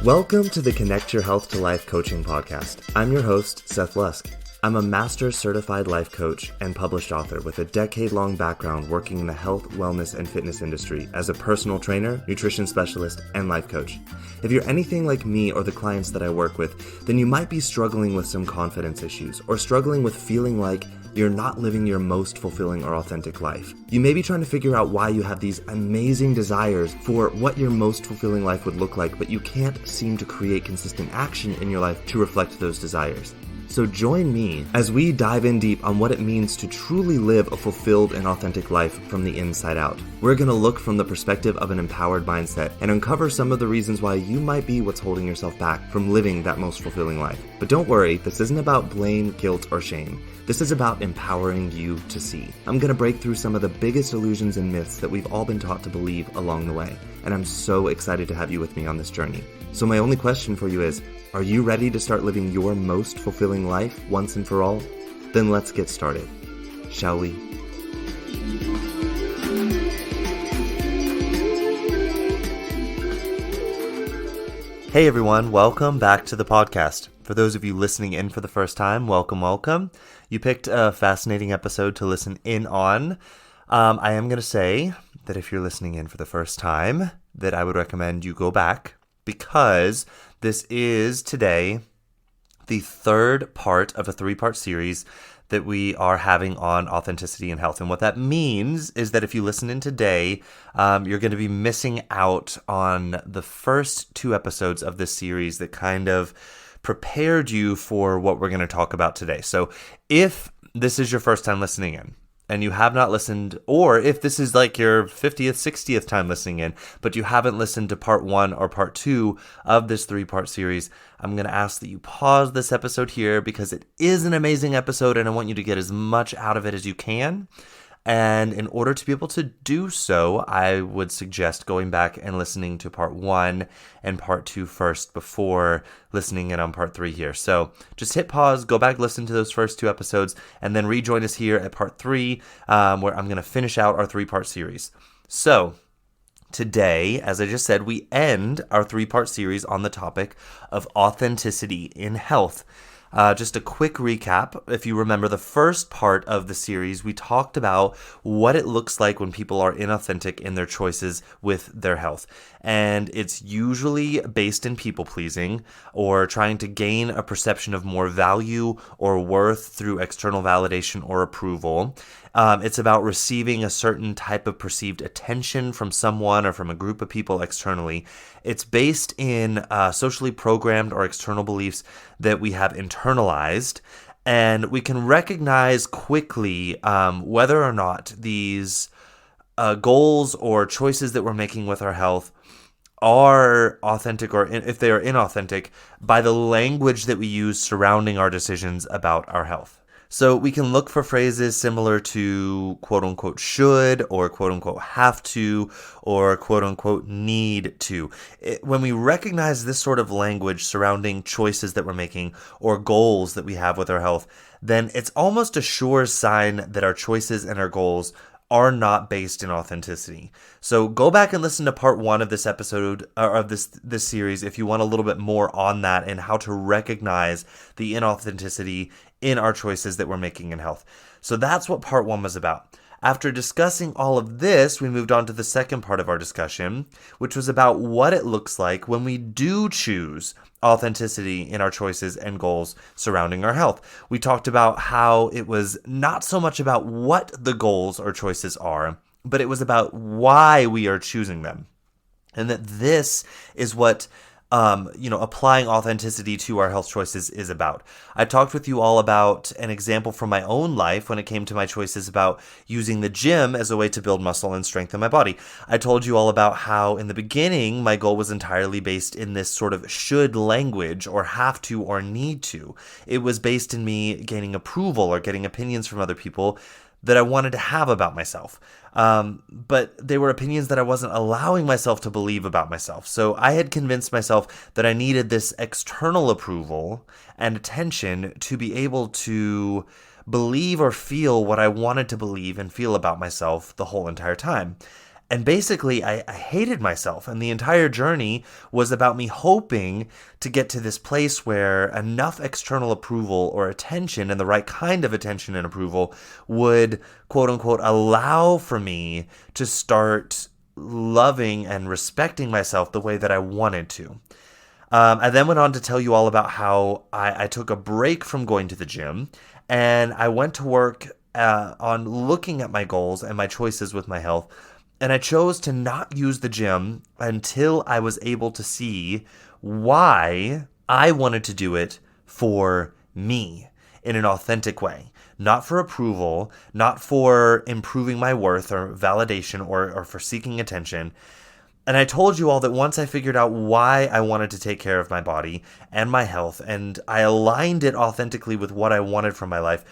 Welcome to the Connect Your Health to Life coaching podcast. I'm your host, Seth Lusk. I'm a master certified life coach and published author with a decade-long background working in the health, wellness, and fitness industry as a personal trainer, nutrition specialist, and life coach. If you're anything like me or the clients that I work with, then you might be struggling with some confidence issues or struggling with feeling like you're not living your most fulfilling or authentic life. You may be trying to figure out why you have these amazing desires for what your most fulfilling life would look like, but you can't seem to create consistent action in your life to reflect those desires. So join me as we dive in deep on what it means to truly live a fulfilled and authentic life from the inside out. We're going to look from the perspective of an empowered mindset and uncover some of the reasons why you might be what's holding yourself back from living that most fulfilling life. But don't worry, this isn't about blame, guilt, or shame. This is about empowering you to see. I'm going to break through some of the biggest illusions and myths that we've all been taught to believe along the way. And I'm so excited to have you with me on this journey. So my only question for you is, are you ready to start living your most fulfilling life once and for all? Then let's get started, shall we? Hey everyone, welcome back to the podcast. For those of you listening in for the first time, welcome. You picked a fascinating episode to listen in on. I am going to say that if you're listening in for the first time, that I would recommend you go back because this is today the third part of a three-part series that we are having on authenticity and health. And what that means is that if you listen in today, you're going to be missing out on the first two episodes of this series that kind of prepared you for what we're going to talk about today. So if this is your first time listening in, and you have not listened, or if this is like your 50th, 60th time listening in, but you haven't listened to part one or part two of this three-part series, I'm going to ask that you pause this episode here because it is an amazing episode and I want you to get as much out of it as you can. And in order to be able to do so, I would suggest going back and listening to part one and part two first before listening in on part three here. So just hit pause, go back, listen to those first two episodes, and then rejoin us here at part three, where I'm going to finish out our three-part series. So today, as I just said, we end our three-part series on the topic of authenticity in health. Just a quick recap. If you remember the first part of the series, we talked about what it looks like when people are inauthentic in their choices with their health. And it's usually based in people pleasing or trying to gain a perception of more value or worth through external validation or approval. It's about receiving a certain type of perceived attention from someone or from a group of people externally. It's based in socially programmed or external beliefs that we have internalized, and we can recognize quickly whether or not these goals or choices that we're making with our health are authentic or if they are inauthentic by the language that we use surrounding our decisions about our health. So we can look for phrases similar to quote unquote should or quote unquote have to or quote unquote need to. When we recognize this sort of language surrounding choices that we're making or goals that we have with our health, then it's almost a sure sign that our choices and our goals are not based in authenticity. So go back and listen to part one of this episode or of this series if you want a little bit more on that and how to recognize the inauthenticity in our choices that we're making in health. So that's what part one was about. After discussing all of this, we moved on to the second part of our discussion, which was about what it looks like when we do choose authenticity in our choices and goals surrounding our health. We talked about how it was not so much about what the goals or choices are, but it was about why we are choosing them. And that this is what applying authenticity to our health choices is about. I talked with you all about an example from my own life when it came to my choices about using the gym as a way to build muscle and strengthen my body. I told you all about how in the beginning, my goal was entirely based in this sort of should language or have to or need to. It was based in me gaining approval or getting opinions from other people that I wanted to have about myself. But they were opinions that I wasn't allowing myself to believe about myself. So I had convinced myself that I needed this external approval and attention to be able to believe or feel what I wanted to believe and feel about myself the whole entire time. And basically, I hated myself. And the entire journey was about me hoping to get to this place where enough external approval or attention, and the right kind of attention and approval, would, quote unquote, allow for me to start loving and respecting myself the way that I wanted to. I then went on to tell you all about how I took a break from going to the gym, and I went to work on looking at my goals and my choices with my health. And I chose to not use the gym until I was able to see why I wanted to do it for me in an authentic way. Not for approval, not for improving my worth or validation or for seeking attention. And I told you all that once I figured out why I wanted to take care of my body and my health, and I aligned it authentically with what I wanted from my life,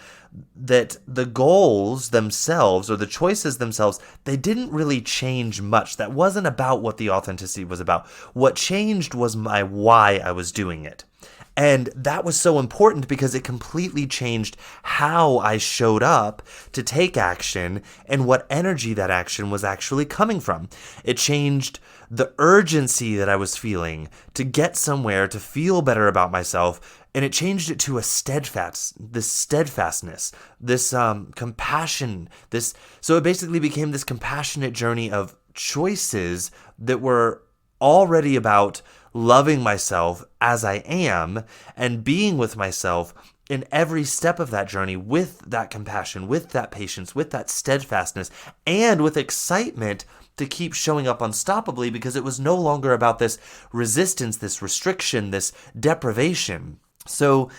that the goals themselves or the choices themselves, they didn't really change much. That wasn't about what the authenticity was about. What changed was my why I was doing it. And that was so important because it completely changed how I showed up to take action and what energy that action was actually coming from. It changed the urgency that I was feeling to get somewhere, to feel better about myself. And it changed it to this steadfastness, this compassion, so it basically became this compassionate journey of choices that were already about loving myself as I am and being with myself in every step of that journey with that compassion, with that patience, with that steadfastness, and with excitement to keep showing up unstoppably, because it was no longer about this resistance, this restriction, this deprivation. So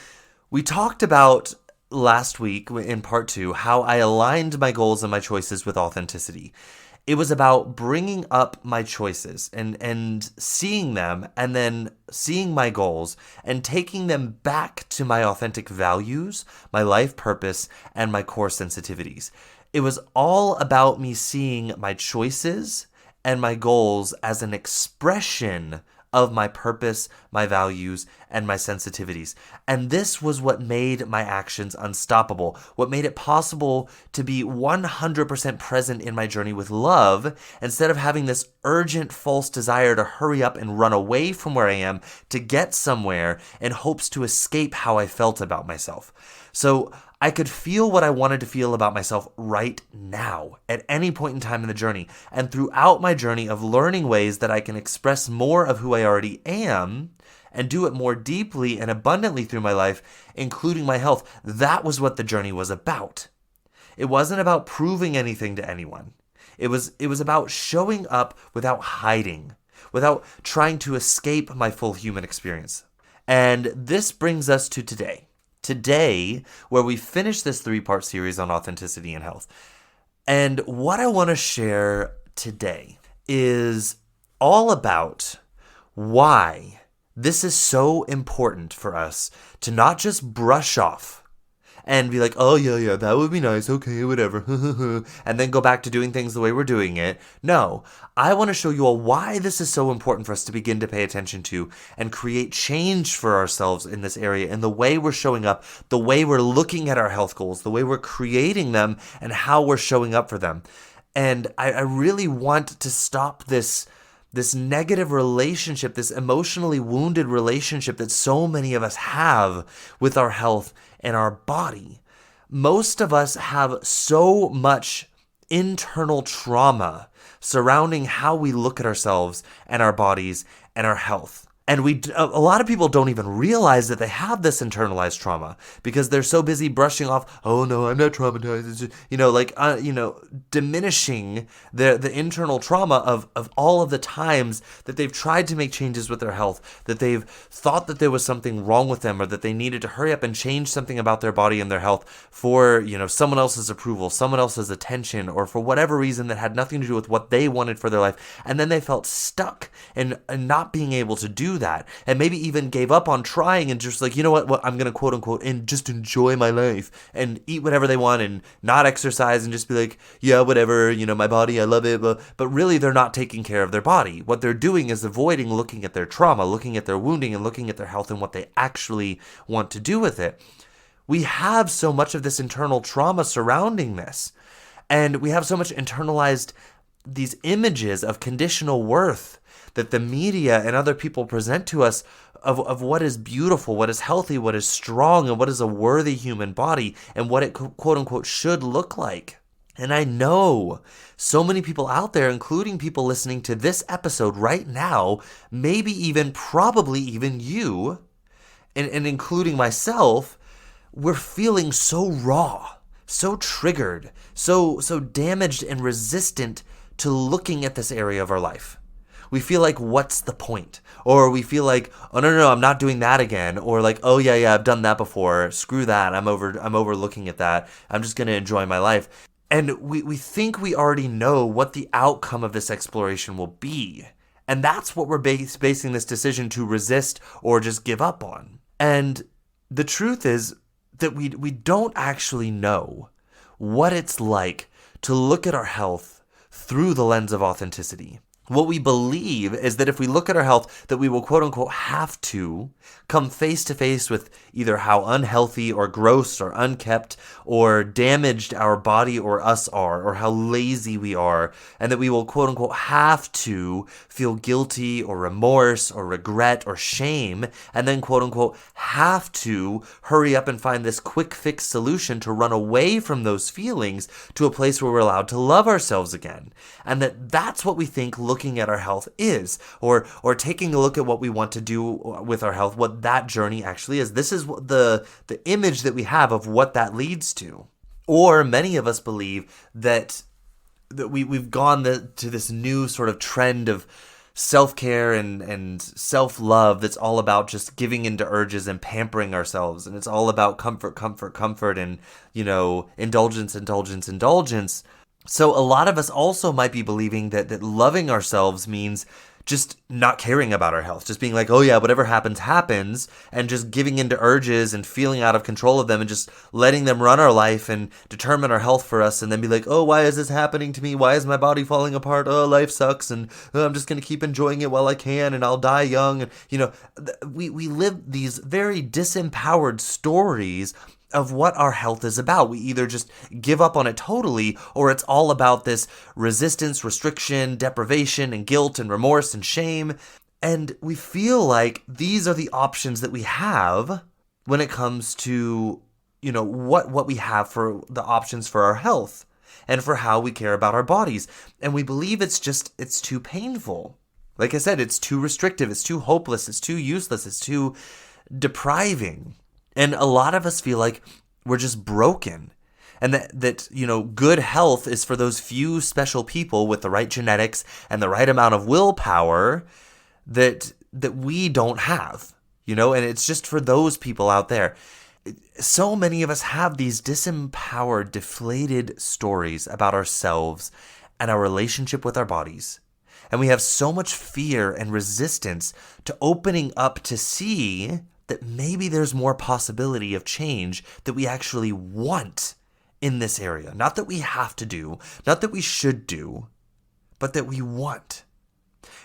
we talked about last week in part 2 how I aligned my goals and my choices with authenticity. It was about bringing up my choices and seeing them, and then seeing my goals and taking them back to my authentic values, my life purpose, and my core sensitivities. It was all about me seeing my choices and my goals as an expression of my purpose, my values, and my sensitivities. And this was what made my actions unstoppable, what made it possible to be 100% present in my journey with love, instead of having this urgent false desire to hurry up and run away from where I am to get somewhere in hopes to escape how I felt about myself. So I could feel what I wanted to feel about myself right now, at any point in time in the journey. And throughout my journey of learning ways that I can express more of who I already am and do it more deeply and abundantly through my life, including my health, that was what the journey was about. It wasn't about proving anything to anyone. It was about showing up without hiding, without trying to escape my full human experience. And this brings us to today. Today, where we finish this 3-part series on authenticity and health. And what I want to share today is all about why this is so important for us to not just brush off and be like, oh, yeah, that would be nice, okay, whatever, and then go back to doing things the way we're doing it. No, I want to show you all why this is so important for us to begin to pay attention to and create change for ourselves in this area, in the way we're showing up, the way we're looking at our health goals, the way we're creating them, and how we're showing up for them. And I really want to stop this negative relationship, this emotionally wounded relationship that so many of us have with our health and our body. Most of us have so much internal trauma surrounding how we look at ourselves and our bodies and our health. And a lot of people don't even realize that they have this internalized trauma because they're so busy brushing off, oh no, I'm not traumatized. It's just, diminishing the internal trauma of all of the times that they've tried to make changes with their health, that they've thought that there was something wrong with them, or that they needed to hurry up and change something about their body and their health for, someone else's approval, someone else's attention, or for whatever reason that had nothing to do with what they wanted for their life. And then they felt stuck and not being able to do that, and maybe even gave up on trying and just like, you know what, I'm gonna quote unquote and just enjoy my life and eat whatever they want and not exercise and just be like, yeah, whatever, my body, I love it, but really they're not taking care of their body. What they're doing is avoiding looking at their trauma, looking at their wounding, and looking at their health and what they actually want to do with it. We have so much of this internal trauma surrounding this, and we have so much internalized these images of conditional worth that the media and other people present to us of what is beautiful, what is healthy, what is strong, and what is a worthy human body, and what it quote unquote should look like. And I know so many people out there, including people listening to this episode right now, maybe even, probably even you, and including myself, we're feeling so raw, so triggered, so damaged and resistant to looking at this area of our life. We feel like, what's the point? Or we feel like, oh no, I'm not doing that again. Or like, oh yeah, I've done that before. Screw that. I'm over looking at that. I'm just gonna enjoy my life. And we think we already know what the outcome of this exploration will be. And that's what we're basing this decision to resist or just give up on. And the truth is that we don't actually know what it's like to look at our health through the lens of authenticity. What we believe is that if we look at our health, that we will quote unquote have to come face to face with either how unhealthy or gross or unkept or damaged our body or us are, or how lazy we are, and that we will quote unquote have to feel guilty or remorse or regret or shame, and then quote unquote have to hurry up and find this quick fix solution to run away from those feelings to a place where we're allowed to love ourselves again. And that's what we think looking at our health is, or taking a look at what we want to do with our health, what that journey actually is. This is what the image that we have of what that leads to. Or many of us believe that we've gone to this new sort of trend of self-care and self-love that's all about just giving into urges and pampering ourselves, and it's all about comfort and, indulgence. So a lot of us also might be believing that loving ourselves means just not caring about our health, just being like, oh yeah, whatever happens, happens, and just giving into urges and feeling out of control of them and just letting them run our life and determine our health for us, and then be like, oh, why is this happening to me? Why is my body falling apart? Oh, life sucks, and I'm just going to keep enjoying it while I can, and I'll die young. And, we live these very disempowered stories of what our health is about. We either just give up on it totally, or it's all about this resistance, restriction, deprivation, and guilt and remorse and shame. And we feel like these are the options that we have when it comes to, what we have for the options for our health and for how we care about our bodies. And we believe it's too painful. Like I said, it's too restrictive, it's too hopeless, it's too useless, it's too depriving. And a lot of us feel like we're just broken, and that good health is for those few special people with the right genetics and the right amount of willpower that we don't have, and it's just for those people out there. So many of us have these disempowered, deflated stories about ourselves and our relationship with our bodies. And we have so much fear and resistance to opening up to see that maybe there's more possibility of change that we actually want in this area. Not that we have to do, not that we should do, but that we want.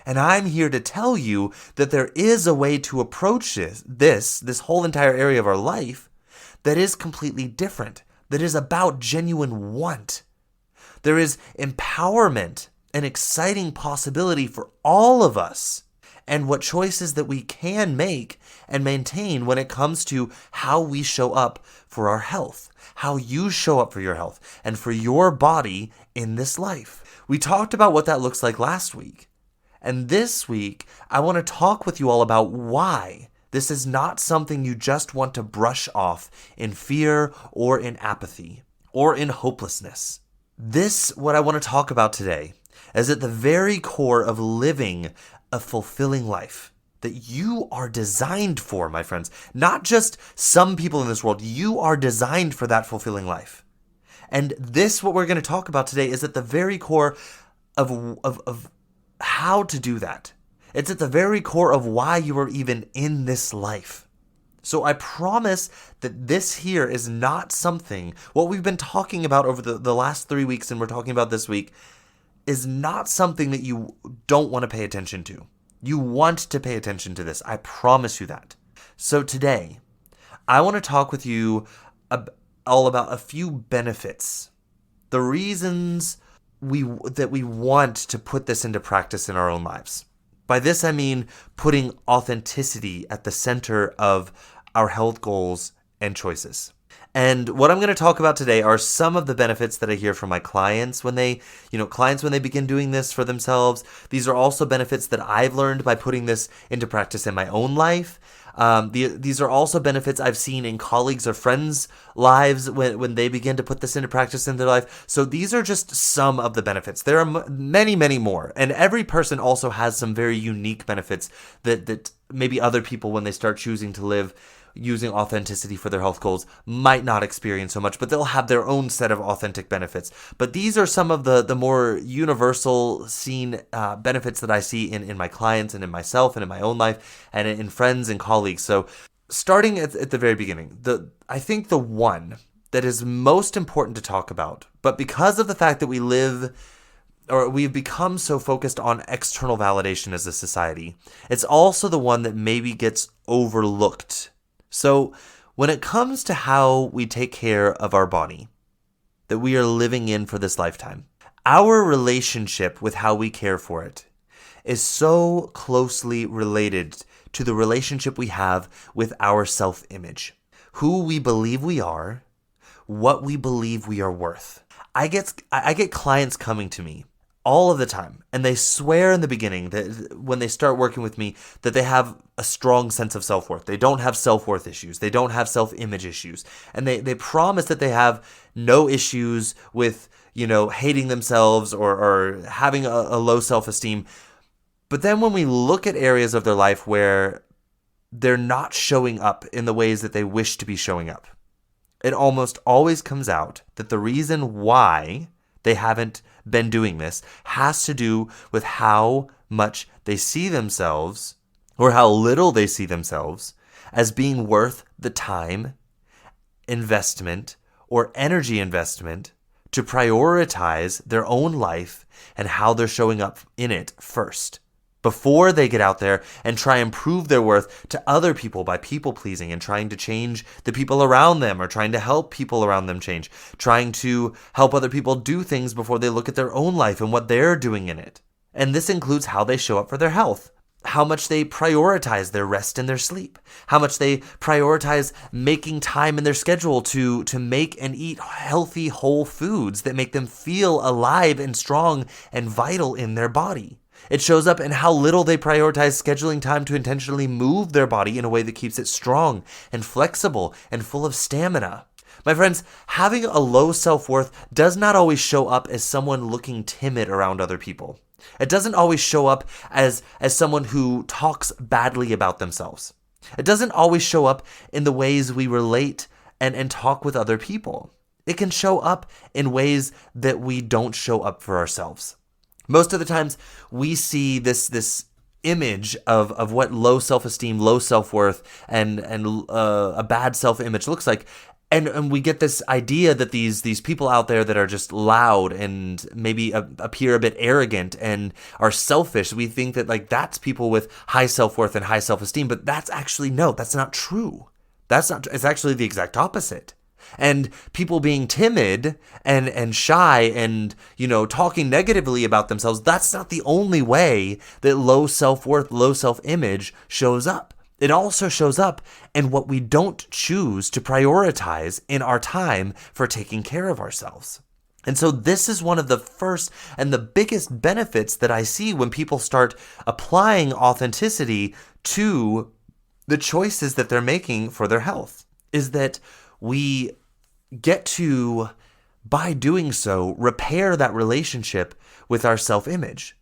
And I'm here to tell you that there is a way to approach this whole entire area of our life that is completely different, that is about genuine want. There is empowerment and exciting possibility for all of us, and what choices that we can make and maintain when it comes to how we show up for our health, how you show up for your health and for your body in this life. We talked about what that looks like last week. And this week, I want to talk with you all about why this is not something you just want to brush off in fear or in apathy or in hopelessness. What I want to talk about today is at the very core of living a fulfilling life that you are designed for, my friends. Not just some people in this world. You are designed for that fulfilling life. And what we're going to talk about today, is at the very core of how to do that. It's at the very core of why you are even in this life. So I promise that this here is not something, what we've been talking about over the last 3 weeks and we're talking about this week, is not something that you don't want to pay attention to. You want to pay attention to this. I promise you that. So today, I want to talk with you all about a few benefits. The reasons we want to put this into practice in our own lives. By this, I mean putting authenticity at the center of our health goals and choices. And what I'm going to talk about today are some of the benefits that I hear from my clients when they begin doing this for themselves. These are also benefits that I've learned by putting this into practice in my own life. These are also benefits I've seen in colleagues or friends' lives when they begin to put this into practice in their life. So these are just some of the benefits. There are many, many more. And every person also has some very unique benefits that maybe other people, when they start choosing to live using authenticity for their health goals, might not experience so much, but they'll have their own set of authentic benefits. But these are some of the more universal seen benefits that I see in my clients and in myself and in my own life and in friends and colleagues. So starting at the very beginning, I think the one that is most important to talk about, but because of the fact that we've become so focused on external validation as a society, it's also the one that maybe gets overlooked. So when it comes to how we take care of our body that we are living in for this lifetime, our relationship with how we care for it is so closely related to the relationship we have with our self-image, who we believe we are, what we believe we are worth. I get clients coming to me all of the time, and they swear in the beginning that when they start working with me that they have a strong sense of self-worth. They don't have self-worth issues. They don't have self-image issues. And they promise that they have no issues with, hating themselves or having a low self-esteem. But then when we look at areas of their life where they're not showing up in the ways that they wish to be showing up, it almost always comes out that the reason why they haven't been doing this has to do with how much they see themselves, or how little they see themselves, as being worth the time, investment, or energy investment to prioritize their own life and how they're showing up in it first, before they get out there and try and prove their worth to other people by people pleasing and trying to change the people around them, or trying to help people around them change, trying to help other people do things before they look at their own life and what they're doing in it. And this includes how they show up for their health, how much they prioritize their rest and their sleep, how much they prioritize making time in their schedule to make and eat healthy, whole foods that make them feel alive and strong and vital in their body. It shows up in how little they prioritize scheduling time to intentionally move their body in a way that keeps it strong and flexible and full of stamina. My friends, having a low self-worth does not always show up as someone looking timid around other people. It doesn't always show up as someone who talks badly about themselves. It doesn't always show up in the ways we relate and talk with other people. It can show up in ways that we don't show up for ourselves. Most of the times we see this image of what low self-esteem, low self-worth, and a bad self-image looks like. And we get this idea that these people out there that are just loud and maybe appear a bit arrogant and are selfish, we think that that's people with high self-worth and high self-esteem, but that's not true. It's actually the exact opposite. And people being timid and shy and, talking negatively about themselves, that's not the only way that low self-worth, low self-image shows up. It also shows up in what we don't choose to prioritize in our time for taking care of ourselves. And so this is one of the first and the biggest benefits that I see when people start applying authenticity to the choices that they're making for their health, is that we get to, by doing so, repair that relationship with our self-image,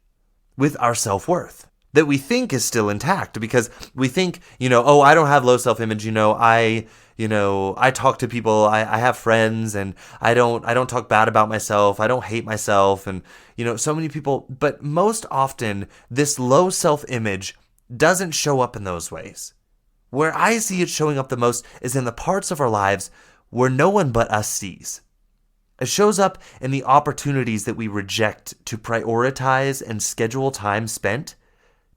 with our self-worth, that we think is still intact, because we think, I don't have low self-image, I talk to people, I have friends, and I don't talk bad about myself, I don't hate myself, and so many people, but most often this low self-image doesn't show up in those ways. Where I see it showing up the most is in the parts of our lives where no one but us sees. It shows up in the opportunities that we reject to prioritize and schedule time spent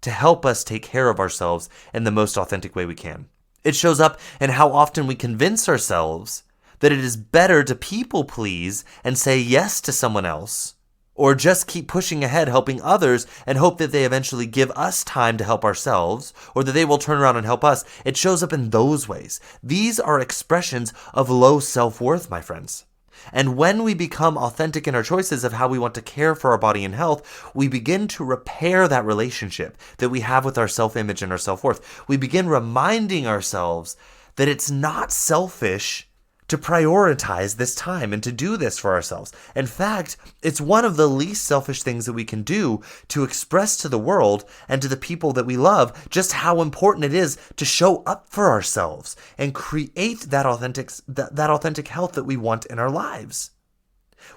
to help us take care of ourselves in the most authentic way we can. It shows up in how often we convince ourselves that it is better to people please and say yes to someone else, or just keep pushing ahead helping others and hope that they eventually give us time to help ourselves, or that they will turn around and help us. It shows up in those ways. These are expressions of low self-worth, my friends. And when we become authentic in our choices of how we want to care for our body and health, we begin to repair that relationship that we have with our self-image and our self-worth. We begin reminding ourselves that it's not selfish to prioritize this time and to do this for ourselves. In fact, it's one of the least selfish things that we can do to express to the world and to the people that we love just how important it is to show up for ourselves and create that authentic health that we want in our lives.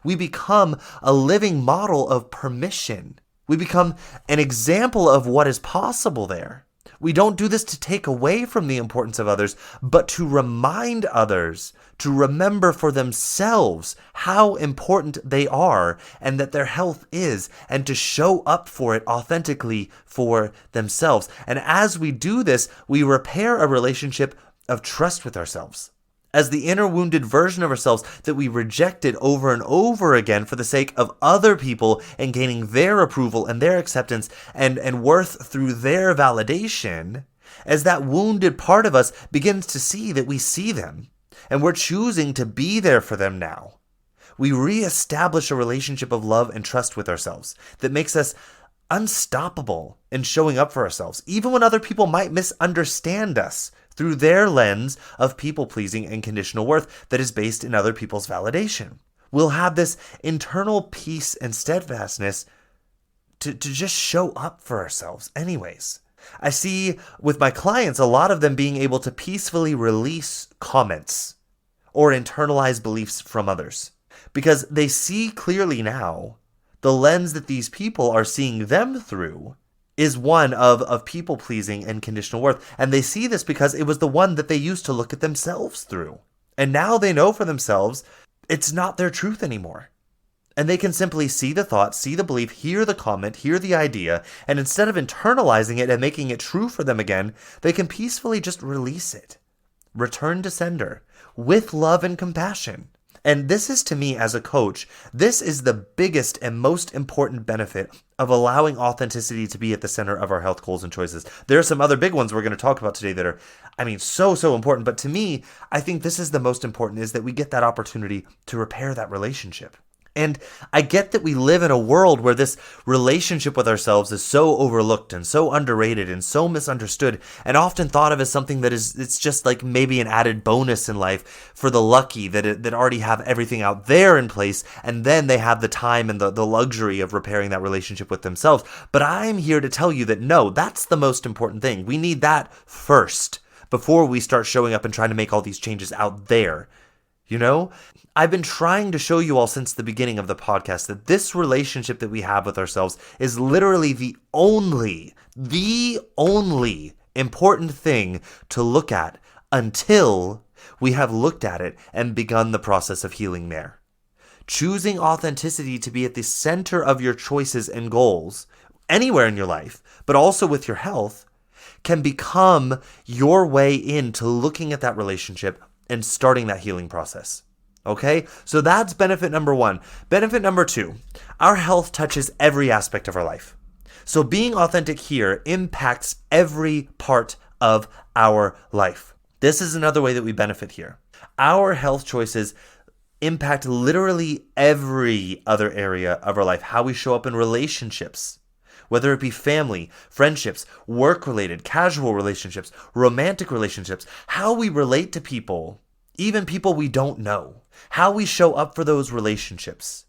We become a living model of permission. We become an example of what is possible there. We don't do this to take away from the importance of others, but to remind others to remember for themselves how important they are and that their health is, and to show up for it authentically for themselves. And as we do this, we repair a relationship of trust with ourselves. As the inner wounded version of ourselves that we rejected over and over again for the sake of other people and gaining their approval and their acceptance and worth through their validation, as that wounded part of us begins to see that we see them and we're choosing to be there for them now, we reestablish a relationship of love and trust with ourselves that makes us unstoppable in showing up for ourselves, even when other people might misunderstand us through their lens of people-pleasing and conditional worth that is based in other people's validation. We'll have this internal peace and steadfastness to just show up for ourselves anyways. I see with my clients a lot of them being able to peacefully release comments or internalize beliefs from others because they see clearly now the lens that these people are seeing them through is one of people-pleasing and conditional worth. And they see this because it was the one that they used to look at themselves through. And now they know for themselves it's not their truth anymore. And they can simply see the thought, see the belief, hear the comment, hear the idea, and instead of internalizing it and making it true for them again, they can peacefully just release it. Return to sender with love and compassion. And this is, to me as a coach, this is the biggest and most important benefit of allowing authenticity to be at the center of our health goals and choices. There are some other big ones we're going to talk about today that are, so important. But to me, I think this is the most important, is that we get that opportunity to repair that relationship. And I get that we live in a world where this relationship with ourselves is so overlooked and so underrated and so misunderstood and often thought of as something that it's just like maybe an added bonus in life for the lucky that already have everything out there in place, and then they have the time and the luxury of repairing that relationship with themselves. But I'm here to tell you that no, that's the most important thing. We need that first before we start showing up and trying to make all these changes out there. You know, I've been trying to show you all since the beginning of the podcast that this relationship that we have with ourselves is literally the only important thing to look at until we have looked at it and begun the process of healing there. Choosing authenticity to be at the center of your choices and goals anywhere in your life, but also with your health, can become your way into looking at that relationship and starting that healing process. Okay? So that's benefit number one. Benefit number two, our health touches every aspect of our life. So being authentic here impacts every part of our life. This is another way that we benefit here. Our health choices impact literally every other area of our life. How we show up in relationships, whether it be family, friendships, work-related, casual relationships, romantic relationships, how we relate to people, even people we don't know, how we show up for those relationships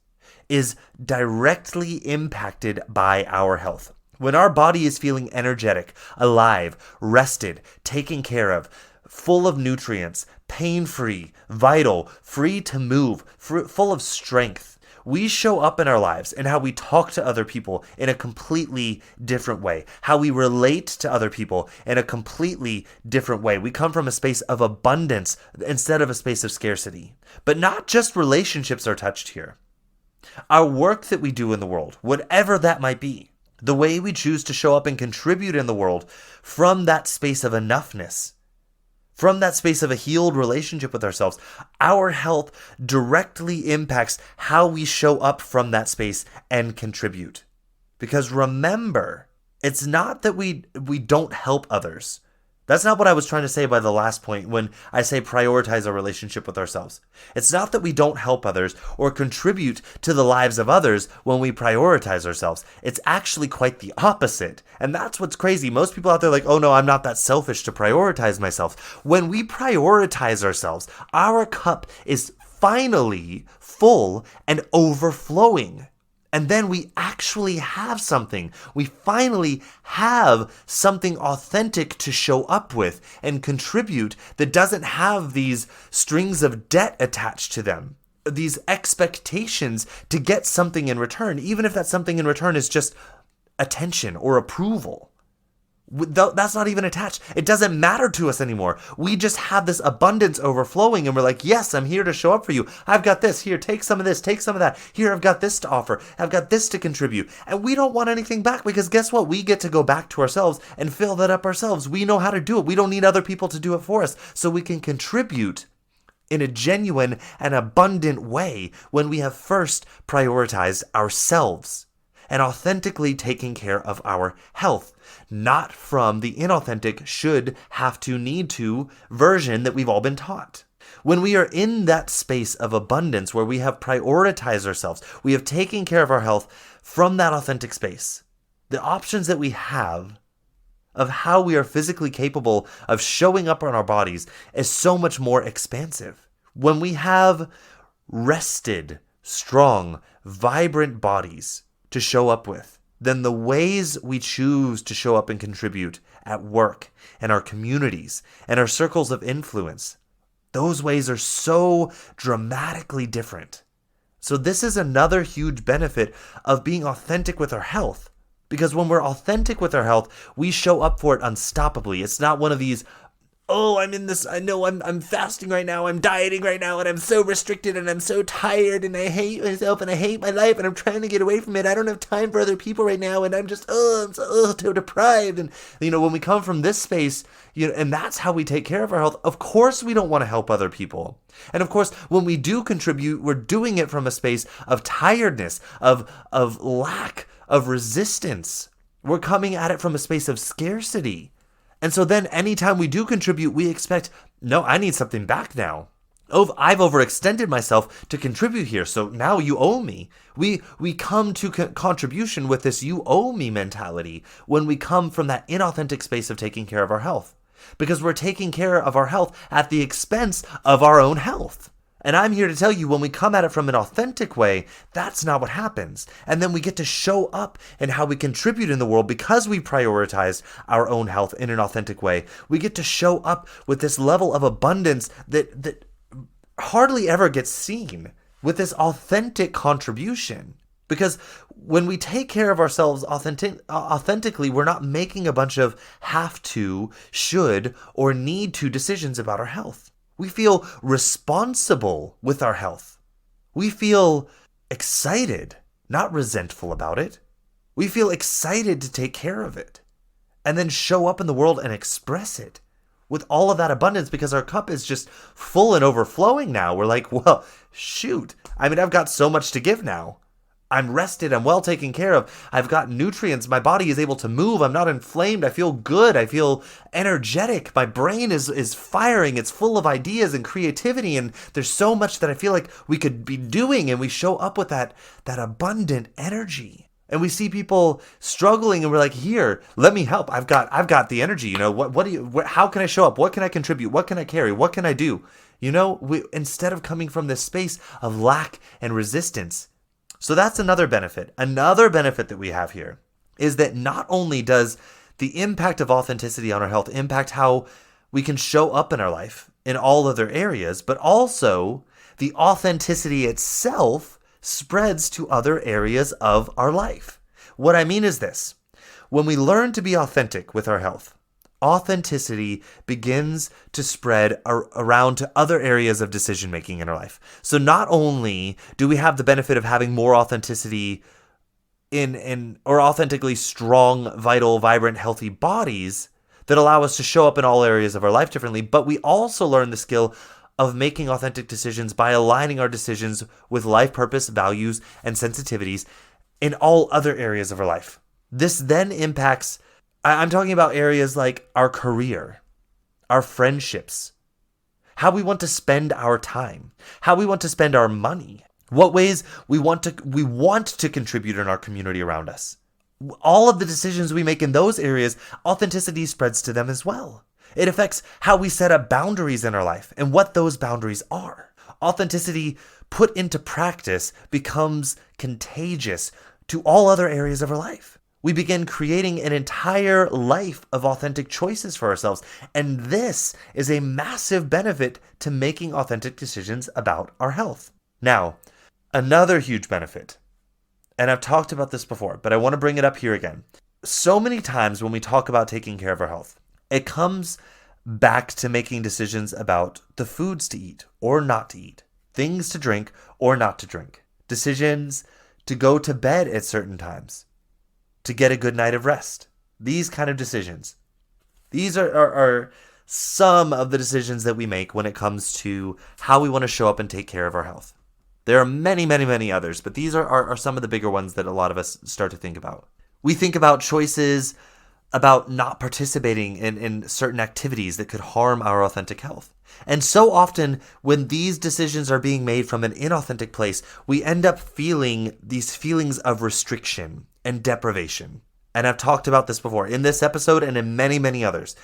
is directly impacted by our health. When our body is feeling energetic, alive, rested, taken care of, full of nutrients, pain-free, vital, free to move, full of strength, we show up in our lives and how we talk to other people in a completely different way, how we relate to other people in a completely different way. We come from a space of abundance instead of a space of scarcity. But not just relationships are touched here. Our work that we do in the world, whatever that might be, the way we choose to show up and contribute in the world from that space of enoughness, From that space of a healed relationship with ourselves, our health directly impacts how we show up from that space and contribute. Because remember, it's not that we don't help others. That's not what I was trying to say by the last point when I say prioritize our relationship with ourselves. It's not that we don't help others or contribute to the lives of others when we prioritize ourselves. It's actually quite the opposite. And that's what's crazy. Most people out there are like, oh no, I'm not that selfish to prioritize myself. When we prioritize ourselves, our cup is finally full and overflowing. And then we actually have something. We finally have something authentic to show up with and contribute that doesn't have these strings of debt attached to them, these expectations to get something in return, even if that something in return is just attention or approval. That's not even attached. It doesn't matter to us anymore. We just have this abundance overflowing and we're like, yes, I'm here to show up for you. I've got this. Here, take some of this, take some of that. Here, I've got this to offer. I've got this to contribute. And we don't want anything back because guess what? We get to go back to ourselves and fill that up ourselves. We know how to do it. We don't need other people to do it for us. So we can contribute in a genuine and abundant way when we have first prioritized ourselves and authentically taking care of our health. Not from the inauthentic should, have to, need to version that we've all been taught. When we are in that space of abundance where we have prioritized ourselves, we have taken care of our health from that authentic space, the options that we have of how we are physically capable of showing up on our bodies is so much more expansive. When we have rested, strong, vibrant bodies to show up with, then the ways we choose to show up and contribute at work and our communities and our circles of influence, those ways are so dramatically different. So this is another huge benefit of being authentic with our health. Because when we're authentic with our health, we show up for it unstoppably. It's not one of these, oh, I'm in this, I know I'm fasting right now, I'm dieting right now, and I'm so restricted, and I'm so tired, and I hate myself, and I hate my life, and I'm trying to get away from it. I don't have time for other people right now, and I'm just, I'm so deprived. And, when we come from this space, and that's how we take care of our health, of course we don't want to help other people. And of course, when we do contribute, we're doing it from a space of tiredness, of lack, of resistance. We're coming at it from a space of scarcity. And so then anytime we do contribute, we expect, no, I need something back now. Oh, I've overextended myself to contribute here, so now you owe me. We come to contribution with this you owe me mentality when we come from that inauthentic space of taking care of our health. Because we're taking care of our health at the expense of our own health. And I'm here to tell you, when we come at it from an authentic way, that's not what happens. And then we get to show up in how we contribute in the world because we prioritize our own health in an authentic way. We get to show up with this level of abundance that hardly ever gets seen, with this authentic contribution. Because when we take care of ourselves authentically, we're not making a bunch of have to, should, or need to decisions about our health. We feel responsible with our health. We feel excited, not resentful about it. We feel excited to take care of it and then show up in the world and express it with all of that abundance because our cup is just full and overflowing now. We're like, well, shoot. I've got so much to give now. I'm rested. I'm well taken care of. I've got nutrients. My body is able to move. I'm not inflamed. I feel good. I feel energetic. My brain is firing. It's full of ideas and creativity. And there's so much that I feel like we could be doing. And we show up with that abundant energy. And we see people struggling and we're like, here, let me help. I've got the energy. How can I show up? What can I contribute? What can I carry? What can I do? Instead of coming from this space of lack and resistance. So that's another benefit. Another benefit that we have here is that not only does the impact of authenticity on our health impact how we can show up in our life in all other areas, but also the authenticity itself spreads to other areas of our life. What I mean is this: when we learn to be authentic with our health, authenticity begins to spread around to other areas of decision making in our life. So not only do we have the benefit of having more authenticity or authentically strong, vital, vibrant, healthy bodies, that allow us to show up in all areas of our life differently, but we also learn the skill of making authentic decisions by aligning our decisions with life purpose, values, and sensitivities in all other areas of our life. This then impacts, I'm talking about areas like our career, our friendships, how we want to spend our time, how we want to spend our money, what ways we want to contribute in our community around us. All of the decisions we make in those areas, authenticity spreads to them as well. It affects how we set up boundaries in our life and what those boundaries are. Authenticity put into practice becomes contagious to all other areas of our life. We begin creating an entire life of authentic choices for ourselves. And this is a massive benefit to making authentic decisions about our health. Now, another huge benefit, and I've talked about this before, but I want to bring it up here again. So many times when we talk about taking care of our health, it comes back to making decisions about the foods to eat or not to eat, things to drink or not to drink, decisions to go to bed at certain times, to get a good night of rest. These kind of decisions. These are some of the decisions that we make when it comes to how we want to show up and take care of our health. There are many, many, many others, but these are some of the bigger ones that a lot of us start to think about. We think about choices about not participating in certain activities that could harm our authentic health. And so often when these decisions are being made from an inauthentic place, we end up feeling these feelings of restriction and deprivation. And I've talked about this before in this episode and in many, many others.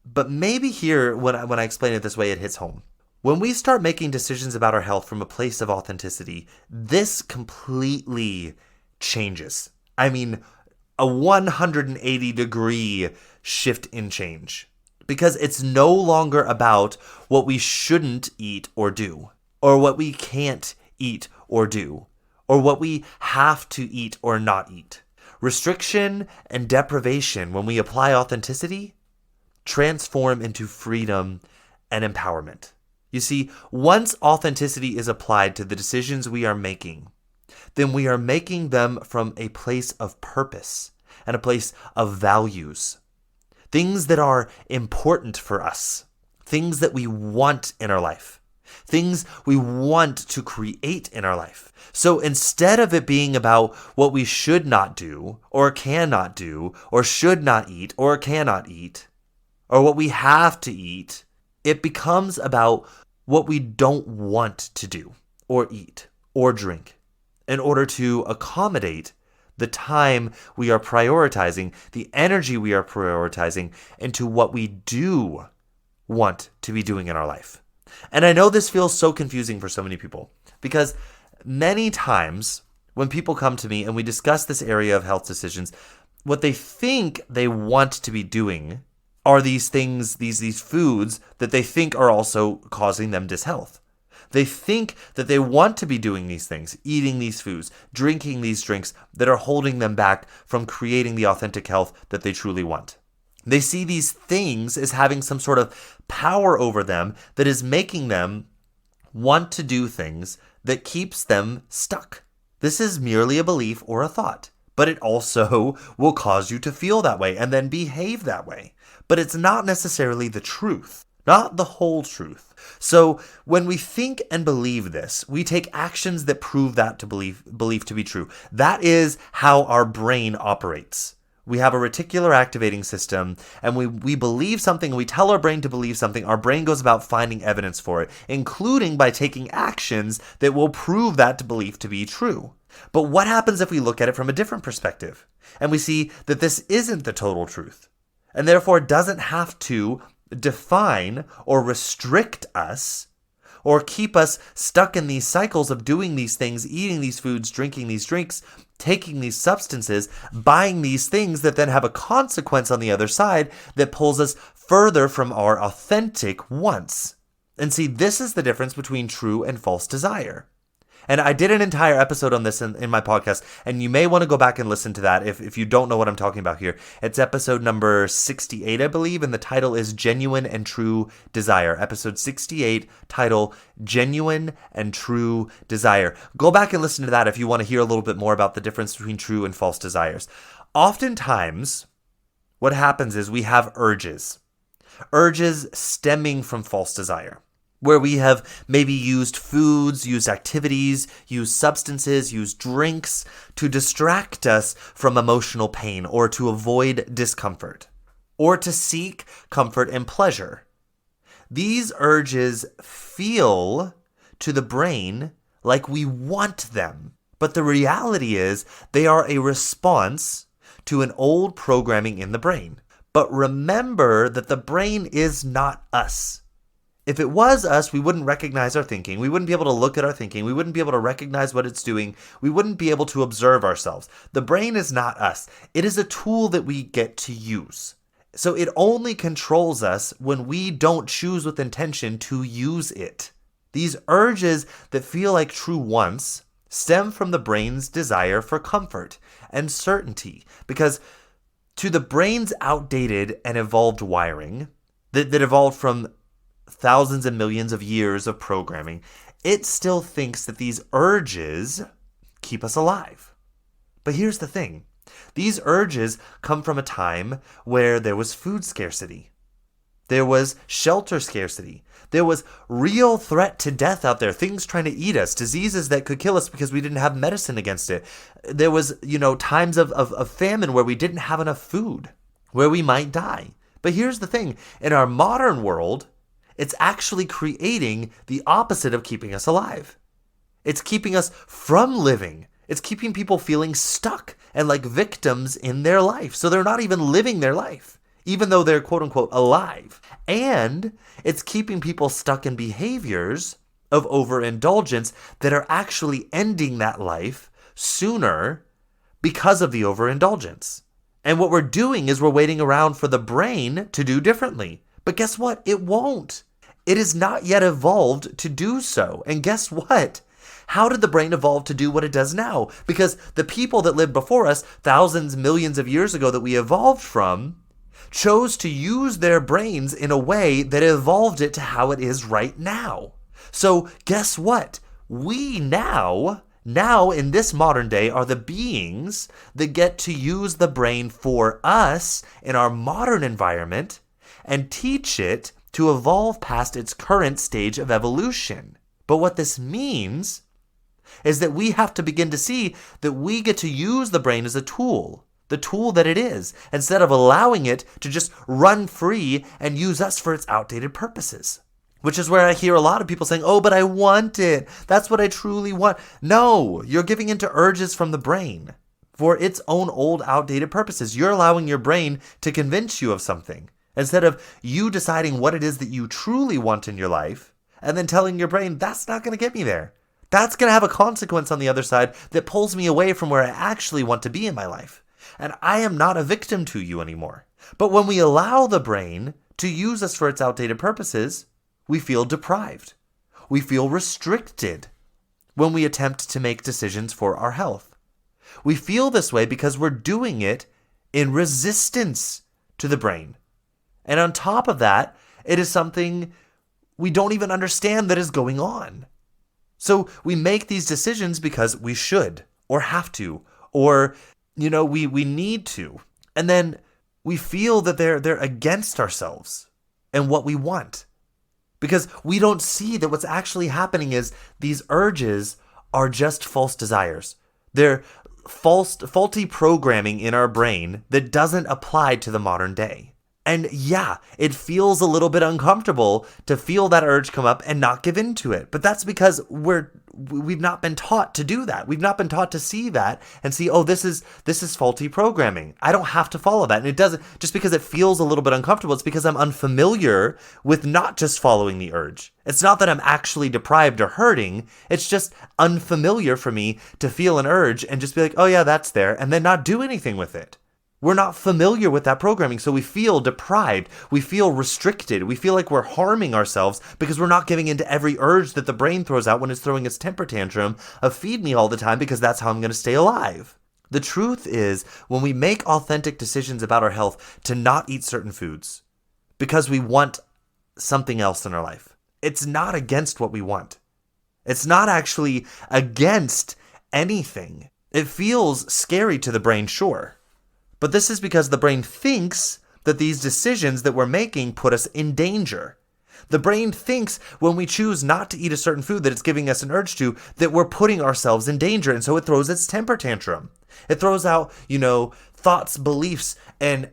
But maybe here, when I explain it this way, it hits home. When we start making decisions about our health from a place of authenticity, this completely changes. I mean, a 180-degree shift in change. Because it's no longer about what we shouldn't eat or do, or what we can't eat or do, or what we have to eat or not eat. Restriction and deprivation, when we apply authenticity, transform into freedom and empowerment. You see, once authenticity is applied to the decisions we are making, then we are making them from a place of purpose and a place of values. Things that are important for us, things that we want in our life, things we want to create in our life. So instead of it being about what we should not do, or cannot do, or should not eat, or cannot eat, or what we have to eat, it becomes about what we don't want to do, or eat, or drink, in order to accommodate the time we are prioritizing, the energy we are prioritizing into what we do want to be doing in our life. And I know this feels so confusing for so many people because many times when people come to me and we discuss this area of health decisions, what they think they want to be doing are these things, these foods that they think are also causing them dishealth. They think that they want to be doing these things, eating these foods, drinking these drinks that are holding them back from creating the authentic health that they truly want. They see these things as having some sort of power over them that is making them want to do things that keeps them stuck. This is merely a belief or a thought, but it also will cause you to feel that way and then behave that way. But it's not necessarily the truth. Not the whole truth. So when we think and believe this, we take actions that prove that to belief to be true. That is how our brain operates. We have a reticular activating system, and we believe something, we tell our brain to believe something, our brain goes about finding evidence for it, including by taking actions that will prove that belief to be true. But what happens if we look at it from a different perspective, and we see that this isn't the total truth, and therefore doesn't have to define or restrict us or keep us stuck in these cycles of doing these things, eating these foods, drinking these drinks, taking these substances, buying these things that then have a consequence on the other side that pulls us further from our authentic wants. And see, this is the difference between true and false desire. And I did an entire episode on this in my podcast, and you may want to go back and listen to that if you don't know what I'm talking about here. It's episode number 68, I believe, and the title is Genuine and True Desire. Episode 68, title Genuine and True Desire. Go back and listen to that if you want to hear a little bit more about the difference between true and false desires. Oftentimes, what happens is we have urges. Urges stemming from false desire, where we have maybe used foods, used activities, used substances, used drinks to distract us from emotional pain or to avoid discomfort or to seek comfort and pleasure. These urges feel to the brain like we want them, but the reality is they are a response to an old programming in the brain. But remember that the brain is not us. If it was us, we wouldn't recognize our thinking. We wouldn't be able to look at our thinking. We wouldn't be able to recognize what it's doing. We wouldn't be able to observe ourselves. The brain is not us. It is a tool that we get to use. So it only controls us when we don't choose with intention to use it. These urges that feel like true wants stem from the brain's desire for comfort and certainty, because to the brain's outdated and evolved wiring that evolved from thousands and millions of years of programming, it still thinks that these urges keep us alive. But here's the thing. These urges come from a time where there was food scarcity. There was shelter scarcity. There was real threat to death out there, things trying to eat us, diseases that could kill us because we didn't have medicine against it. There was, times of famine where we didn't have enough food, where we might die. But here's the thing. In our modern world, it's actually creating the opposite of keeping us alive. It's keeping us from living. It's keeping people feeling stuck and like victims in their life. So they're not even living their life, even though they're quote unquote alive. And it's keeping people stuck in behaviors of overindulgence that are actually ending that life sooner because of the overindulgence. And what we're doing is we're waiting around for the brain to do differently. But guess what? It won't. It is not yet evolved to do so. And guess what? How did the brain evolve to do what it does now? Because the people that lived before us, thousands, millions of years ago that we evolved from, chose to use their brains in a way that evolved it to how it is right now. So guess what? We now in this modern day are the beings that get to use the brain for us in our modern environment and teach it to evolve past its current stage of evolution. But what this means is that we have to begin to see that we get to use the brain as a tool, the tool that it is, instead of allowing it to just run free and use us for its outdated purposes. Which is where I hear a lot of people saying, oh, but I want it. That's what I truly want. No, you're giving into urges from the brain for its own old outdated purposes. You're allowing your brain to convince you of something instead of you deciding what it is that you truly want in your life and then telling your brain, that's not going to get me there. That's going to have a consequence on the other side that pulls me away from where I actually want to be in my life. And I am not a victim to you anymore. But when we allow the brain to use us for its outdated purposes, we feel deprived. We feel restricted when we attempt to make decisions for our health. We feel this way because we're doing it in resistance to the brain. And on top of that, it is something we don't even understand that is going on. So we make these decisions because we should or have to or, we need to. And then we feel that they're against ourselves and what we want. Because we don't see that what's actually happening is these urges are just false desires. They're faulty programming in our brain that doesn't apply to the modern day. And yeah, it feels a little bit uncomfortable to feel that urge come up and not give in to it. But that's because we've not been taught to do that. We've not been taught to see that and see, oh, this is faulty programming. I don't have to follow that. And it doesn't, just because it feels a little bit uncomfortable, it's because I'm unfamiliar with not just following the urge. It's not that I'm actually deprived or hurting. It's just unfamiliar for me to feel an urge and just be like, oh yeah, that's there, and then not do anything with it. We're not familiar with that programming, so we feel deprived, we feel restricted, we feel like we're harming ourselves because we're not giving in to every urge that the brain throws out when it's throwing its temper tantrum of feed me all the time because that's how I'm going to stay alive. The truth is, when we make authentic decisions about our health to not eat certain foods because we want something else in our life, it's not against what we want. It's not actually against anything. It feels scary to the brain, sure. But this is because the brain thinks that these decisions that we're making put us in danger. The brain thinks when we choose not to eat a certain food that it's giving us an urge to, that we're putting ourselves in danger. And so it throws its temper tantrum. It throws out, thoughts, beliefs, and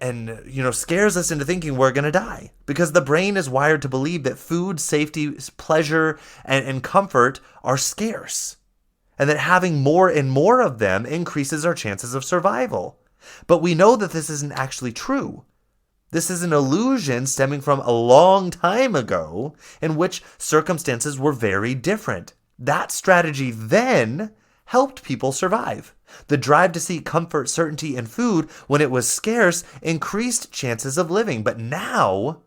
scares us into thinking we're going to die. Because the brain is wired to believe that food, safety, pleasure, and comfort are scarce. And that having more and more of them increases our chances of survival. But we know that this isn't actually true. This is an illusion stemming from a long time ago in which circumstances were very different. That strategy then helped people survive. The drive to seek comfort, certainty, and food when it was scarce increased chances of living. But now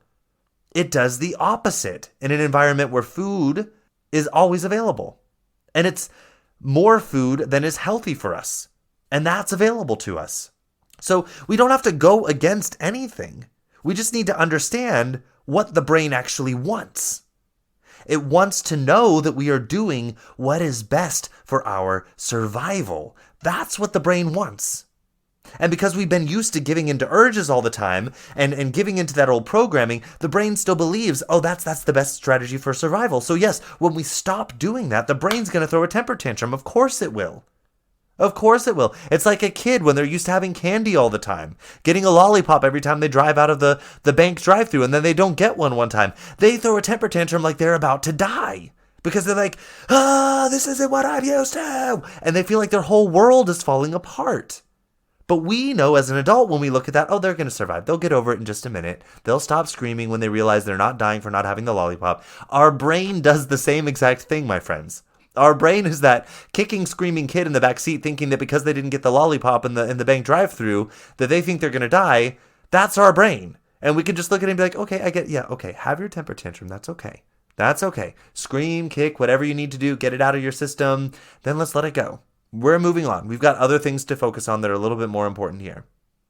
it does the opposite in an environment where food is always available. And it's more food than is healthy for us. And that's available to us. So we don't have to go against anything. We just need to understand what the brain actually wants. It wants to know that we are doing what is best for our survival. That's what the brain wants. And because we've been used to giving into urges all the time and giving into that old programming, the brain still believes, that's the best strategy for survival. So yes, when we stop doing that, the brain's going to throw a temper tantrum. Of course it will. Of course it will. It's like a kid when they're used to having candy all the time, getting a lollipop every time they drive out of the bank drive-thru, and then they don't get one time. They throw a temper tantrum like they're about to die because they're like, this isn't what I'm used to. And they feel like their whole world is falling apart. But we know as an adult when we look at that, they're going to survive. They'll get over it in just a minute. They'll stop screaming when they realize they're not dying for not having the lollipop. Our brain does the same exact thing, my friends. Our brain is that kicking, screaming kid in the back seat thinking that because they didn't get the lollipop in the bank drive-thru that they think they're going to die. That's our brain. And we can just look at it and be like, okay, I get, okay, have your temper tantrum. That's okay. That's okay. Scream, kick, whatever you need to do, get it out of your system. Then let's let it go. We're moving on. We've got other things to focus on that are a little bit more important here.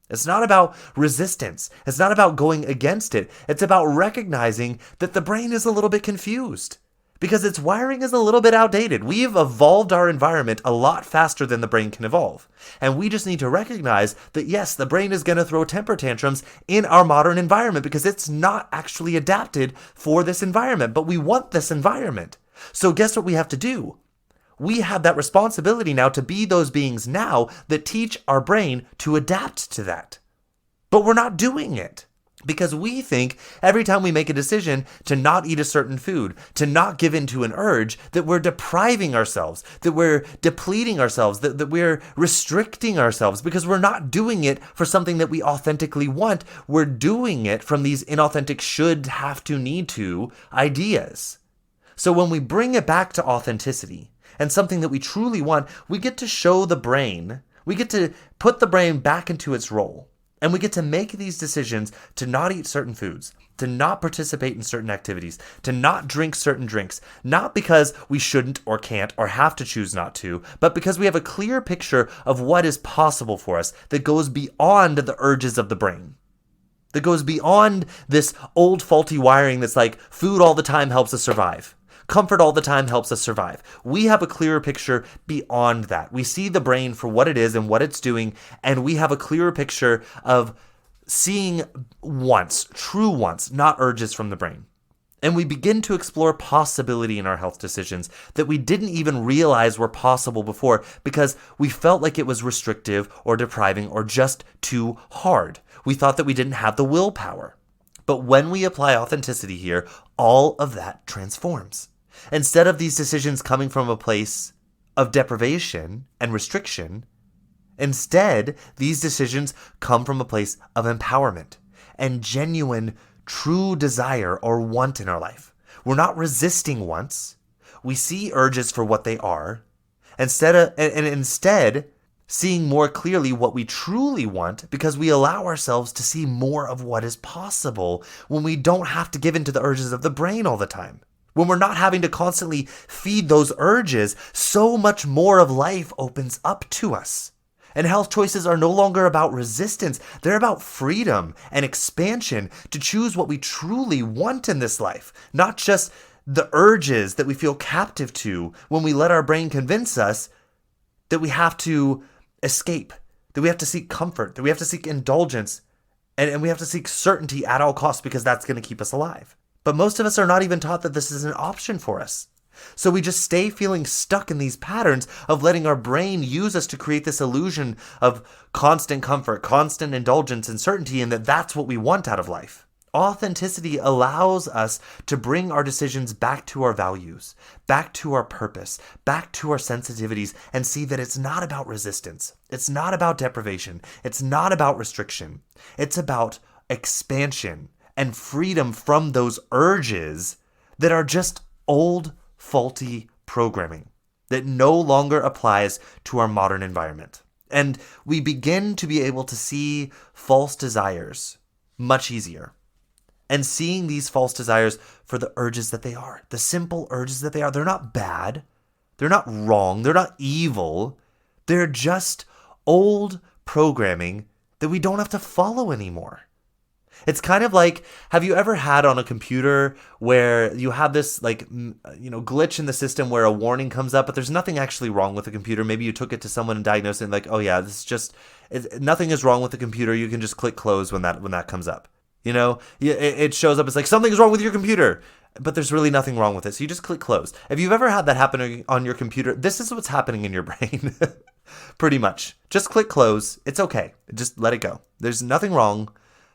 It's not about resistance. It's not about going against it. It's about recognizing that the brain is a little bit confused. Because its wiring is a little bit outdated. We've evolved our environment a lot faster than the brain can evolve. And we just need to recognize that, yes, the brain is going to throw temper tantrums in our modern environment because it's not actually adapted for this environment. But we want this environment. So guess what we have to do? We have that responsibility now to be those beings now that teach our brain to adapt to that. But we're not doing it. Because we think every time we make a decision to not eat a certain food, to not give in to an urge, that we're depriving ourselves, that we're depleting ourselves, that we're restricting ourselves because we're not doing it for something that we authentically want. We're doing it from these inauthentic should, have to, need to ideas. So when we bring it back to authenticity and something that we truly want, we get to show the brain, we get to put the brain back into its role. And we get to make these decisions to not eat certain foods, to not participate in certain activities, to not drink certain drinks, not because we shouldn't or can't or have to choose not to, but because we have a clear picture of what is possible for us that goes beyond the urges of the brain, that goes beyond this old faulty wiring that's like food all the time helps us survive. Comfort all the time helps us survive. We have a clearer picture beyond that. We see the brain for what it is and what it's doing, and we have a clearer picture of seeing wants, true wants, not urges from the brain. And we begin to explore possibility in our health decisions that we didn't even realize were possible before because we felt like it was restrictive or depriving or just too hard. We thought that we didn't have the willpower. But when we apply authenticity here, all of that transforms. Instead of these decisions coming from a place of deprivation and restriction, instead, these decisions come from a place of empowerment and genuine, true desire or want in our life. We're not resisting wants. We see urges for what they are, instead seeing more clearly what we truly want because we allow ourselves to see more of what is possible when we don't have to give in to the urges of the brain all the time. When we're not having to constantly feed those urges, so much more of life opens up to us. And health choices are no longer about resistance. They're about freedom and expansion to choose what we truly want in this life, not just the urges that we feel captive to when we let our brain convince us that we have to escape, that we have to seek comfort, that we have to seek indulgence, and we have to seek certainty at all costs because that's going to keep us alive. But most of us are not even taught that this is an option for us. So we just stay feeling stuck in these patterns of letting our brain use us to create this illusion of constant comfort, constant indulgence, and certainty, and that that's what we want out of life. Authenticity allows us to bring our decisions back to our values, back to our purpose, back to our sensitivities, and see that it's not about resistance. It's not about deprivation. It's not about restriction. It's about expansion and freedom from those urges that are just old, faulty programming that no longer applies to our modern environment. And we begin to be able to see false desires much easier. And seeing these false desires for the urges that they are, the simple urges that they are. They're not bad. They're not wrong. They're not evil. They're just old programming that we don't have to follow anymore. It's kind of like, have you ever had on a computer where you have this glitch in the system where a warning comes up, but there's nothing actually wrong with the computer? Maybe you took it to someone and diagnosed it and like, oh yeah, nothing is wrong with the computer. You can just click close when that comes up. It shows up. It's like something's wrong with your computer, but there's really nothing wrong with it. So you just click close. If you've ever had that happen on your computer, this is what's happening in your brain. Pretty much. Just click close. It's okay. Just let it go. There's nothing wrong.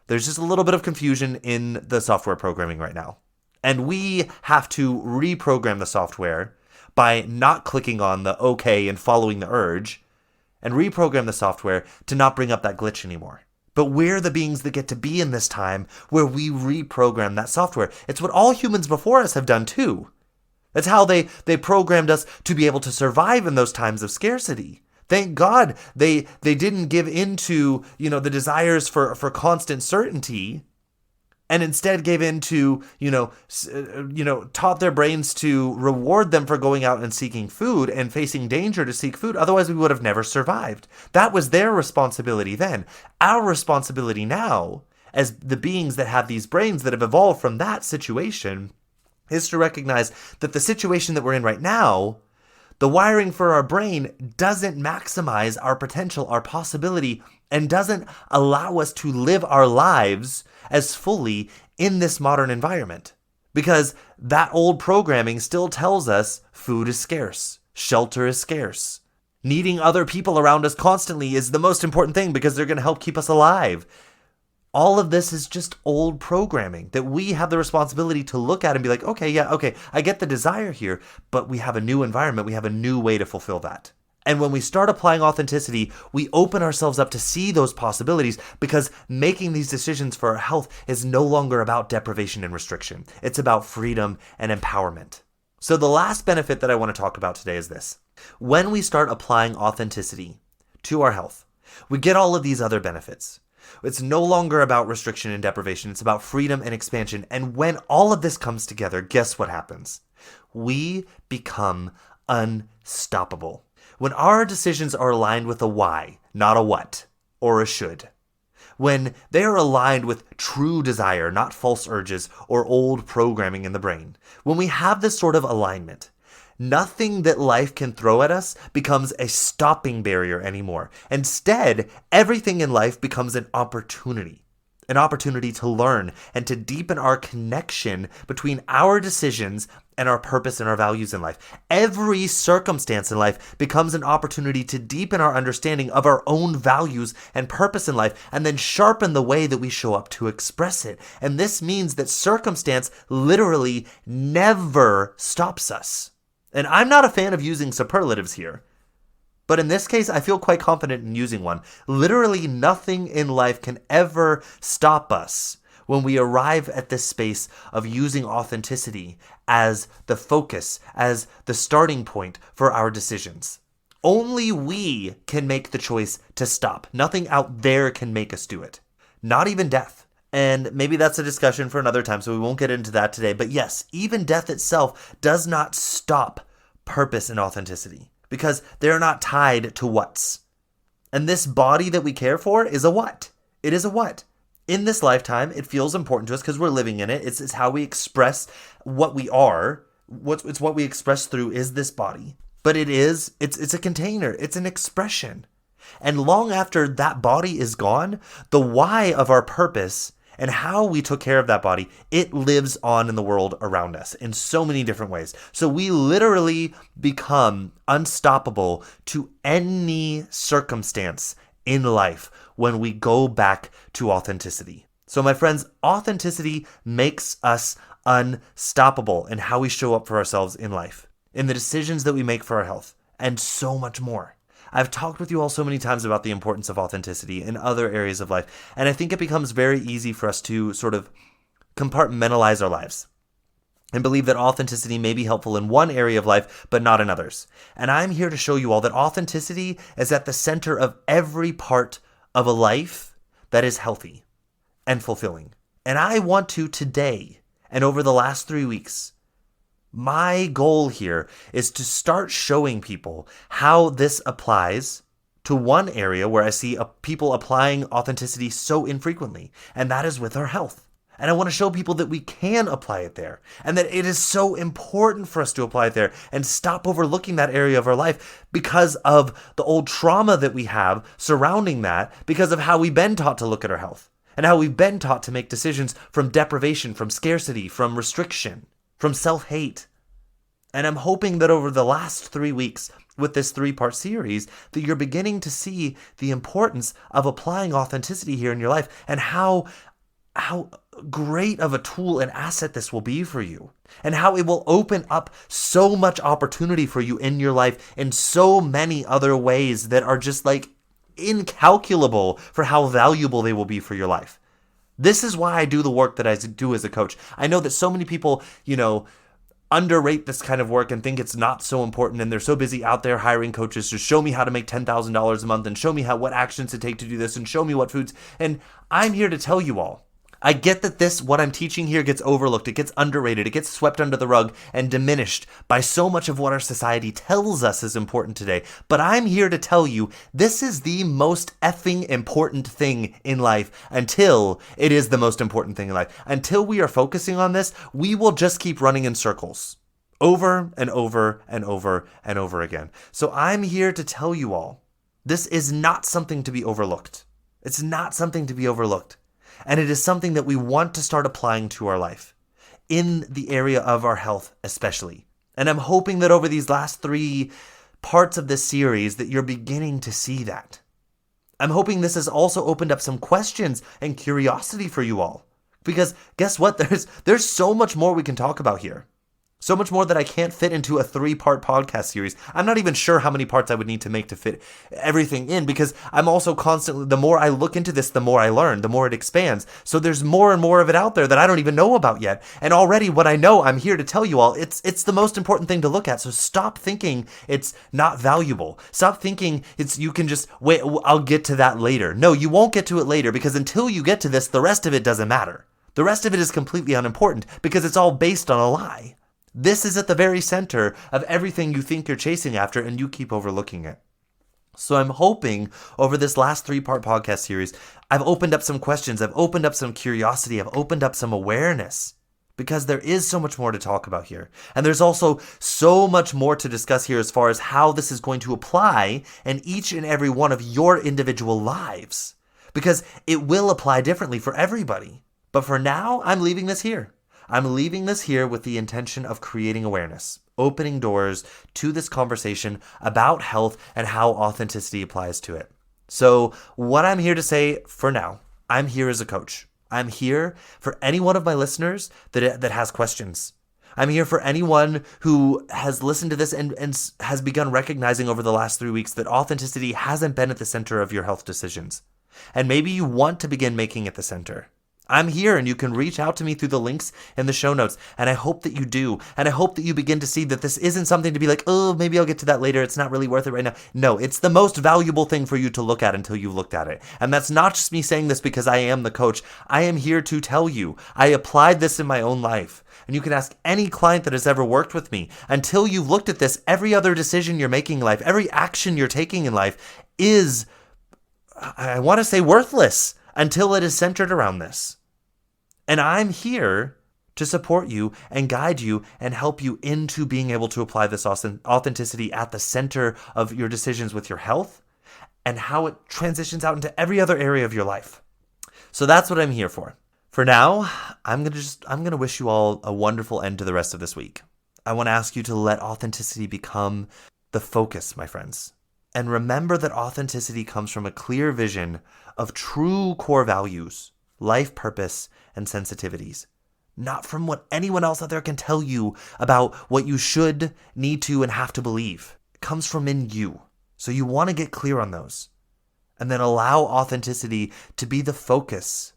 There's just a little bit of confusion in the software programming right now. And we have to reprogram the software by not clicking on the OK and following the urge, and reprogram the software to not bring up that glitch anymore. But we're the beings that get to be in this time where we reprogram that software. It's what all humans before us have done too. That's how they programmed us to be able to survive in those times of scarcity. Thank God they didn't give into, the desires for constant certainty, and instead gave into, taught their brains to reward them for going out and seeking food and facing danger to seek food. Otherwise, we would have never survived. That was their responsibility then. Our responsibility now, as the beings that have these brains that have evolved from that situation, is to recognize that the situation that we're in right now, the wiring for our brain doesn't maximize our potential, our possibility, and doesn't allow us to live our lives as fully in this modern environment. Because that old programming still tells us food is scarce, shelter is scarce. Needing other people around us constantly is the most important thing because they're going to help keep us alive. All of this is just old programming that we have the responsibility to look at and be like, okay, I get the desire here, but we have a new environment. We have a new way to fulfill that. And when we start applying authenticity, we open ourselves up to see those possibilities because making these decisions for our health is no longer about deprivation and restriction. It's about freedom and empowerment. So the last benefit that I want to talk about today is this. When we start applying authenticity to our health, we get all of these other benefits. It's no longer about restriction and deprivation. It's about freedom and expansion. And when all of this comes together, guess what happens? We become unstoppable. When our decisions are aligned with a why, not a what or a should. When they are aligned with true desire, not false urges or old programming in the brain. When we have this sort of alignment, nothing that life can throw at us becomes a stopping barrier anymore. Instead, everything in life becomes an opportunity to learn and to deepen our connection between our decisions and our purpose and our values in life. Every circumstance in life becomes an opportunity to deepen our understanding of our own values and purpose in life, and then sharpen the way that we show up to express it. And this means that circumstance literally never stops us. And I'm not a fan of using superlatives here, but in this case, I feel quite confident in using one. Literally nothing in life can ever stop us when we arrive at this space of using authenticity as the focus, as the starting point for our decisions. Only we can make the choice to stop. Nothing out there can make us do it. Not even death. And maybe that's a discussion for another time, so we won't get into that today. But yes, even death itself does not stop purpose and authenticity because they're not tied to what's. And this body that we care for is a what. It is a what. In this lifetime, it feels important to us because we're living in it. It's how we express what we are. It's what we express through is this body. But it's a container. It's an expression. And long after that body is gone, the why of our purpose and how we took care of that body, it lives on in the world around us in so many different ways. So we literally become unstoppable to any circumstance in life when we go back to authenticity. So my friends, authenticity makes us unstoppable in how we show up for ourselves in life, in the decisions that we make for our health, and so much more. I've talked with you all so many times about the importance of authenticity in other areas of life, and I think it becomes very easy for us to sort of compartmentalize our lives and believe that authenticity may be helpful in one area of life, but not in others. And I'm here to show you all that authenticity is at the center of every part of a life that is healthy and fulfilling. And I want to today, and over the last 3 weeks, my goal here is to start showing people how this applies to one area where I see people applying authenticity so infrequently, and that is with our health. And I want to show people that we can apply it there, and that it is so important for us to apply it there and stop overlooking that area of our life because of the old trauma that we have surrounding that, because of how we've been taught to look at our health, and how we've been taught to make decisions from deprivation, from scarcity, from restriction, from self-hate. And I'm hoping that over the last 3 weeks with this 3-part series that you're beginning to see the importance of applying authenticity here in your life and how great of a tool and asset this will be for you, and how it will open up so much opportunity for you in your life in so many other ways that are just like incalculable for how valuable they will be for your life. This is why I do the work that I do as a coach. I know that so many people, underrate this kind of work and think it's not so important, and they're so busy out there hiring coaches to show me how to make $10,000 a month and show me what actions to take to do this and show me what foods. And I'm here to tell you all, I get that what I'm teaching here gets overlooked, it gets underrated, it gets swept under the rug and diminished by so much of what our society tells us is important today. But I'm here to tell you, this is the most effing important thing in life until it is the most important thing in life. Until we are focusing on this, we will just keep running in circles over and over and over and over again. So I'm here to tell you all, this is not something to be overlooked. It's not something to be overlooked. And it is something that we want to start applying to our life, in the area of our health especially. And I'm hoping that over these last 3 parts of this series that you're beginning to see that. I'm hoping this has also opened up some questions and curiosity for you all. Because guess what? There's so much more we can talk about here. So much more that I can't fit into a 3-part podcast series. I'm not even sure how many parts I would need to make to fit everything in, because I'm also constantly, the more I look into this, the more I learn, the more it expands. So there's more and more of it out there that I don't even know about yet. And already what I know, I'm here to tell you all, it's the most important thing to look at. So stop thinking it's not valuable. Stop thinking you can just, wait, I'll get to that later. No, you won't get to it later, because until you get to this, the rest of it doesn't matter. The rest of it is completely unimportant because it's all based on a lie. This is at the very center of everything you think you're chasing after, and you keep overlooking it. So I'm hoping over this last 3-part podcast series, I've opened up some questions, I've opened up some curiosity, I've opened up some awareness, because there is so much more to talk about here. And there's also so much more to discuss here as far as how this is going to apply in each and every one of your individual lives, because it will apply differently for everybody. But for now, I'm leaving this here. I'm leaving this here with the intention of creating awareness, opening doors to this conversation about health and how authenticity applies to it. So what I'm here to say for now, I'm here as a coach. I'm here for any one of my listeners that has questions. I'm here for anyone who has listened to this and has begun recognizing over the last 3 weeks that authenticity hasn't been at the center of your health decisions. And maybe you want to begin making it the center. I'm here, and you can reach out to me through the links in the show notes, and I hope that you do, and I hope that you begin to see that this isn't something to be like, oh, maybe I'll get to that later, it's not really worth it right now. No, it's the most valuable thing for you to look at until you've looked at it. And that's not just me saying this because I am the coach. I am here to tell you, I applied this in my own life. And you can ask any client that has ever worked with me. Until you've looked at this, every other decision you're making in life, every action you're taking in life is, I want to say, worthless until it is centered around this. And I'm here to support you and guide you and help you into being able to apply this authenticity at the center of your decisions with your health and how it transitions out into every other area of your life. So that's what I'm here for. For now, I'm gonna wish you all a wonderful end to the rest of this week. I want to ask you to let authenticity become the focus, my friends. And remember that authenticity comes from a clear vision of true core values, life purpose, and sensitivities. Not from what anyone else out there can tell you about what you should, need to, and have to believe. It comes from in you. So you want to get clear on those. And then allow authenticity to be the focus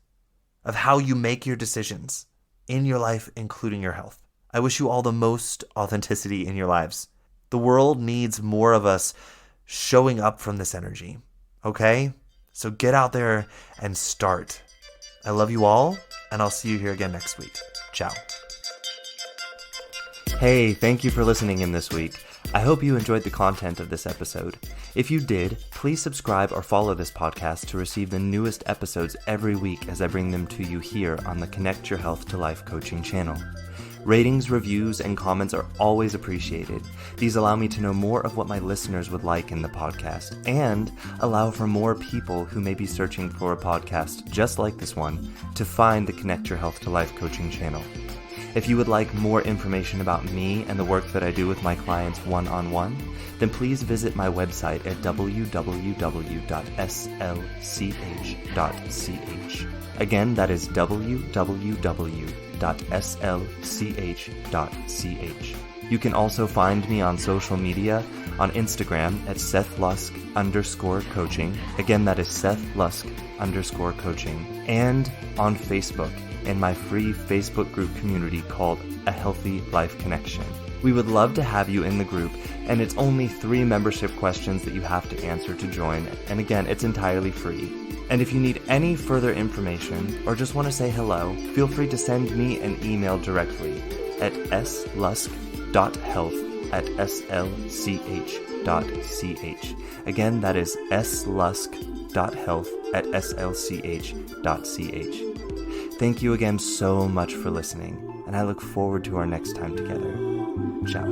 of how you make your decisions in your life, including your health. I wish you all the most authenticity in your lives. The world needs more of us showing up from this energy. Okay? So get out there and start. I love you all, and I'll see you here again next week. Ciao. Hey, thank you for listening in this week. I hope you enjoyed the content of this episode. If you did, please subscribe or follow this podcast to receive the newest episodes every week as I bring them to you here on the Connect Your Health to Life coaching channel. Ratings, reviews, and comments are always appreciated. These allow me to know more of what my listeners would like in the podcast and allow for more people who may be searching for a podcast just like this one to find the Connect Your Health to Life coaching channel. If you would like more information about me and the work that I do with my clients one-on-one, then please visit my website at www.slch.ch. Again, that is www.slch.ch. You can also find me on social media on Instagram at SethLusk_coaching. Again, that is SethLusk_coaching. And on Facebook in my free Facebook group community called A Healthy Life Connection. We would love to have you in the group, and it's only 3 membership questions that you have to answer to join. And again, it's entirely free. And if you need any further information or just want to say hello, feel free to send me an email directly at slusk.health@slch.ch. Again, that is slusk.health@slch.ch. Thank you again so much for listening, and I look forward to our next time together. Ciao.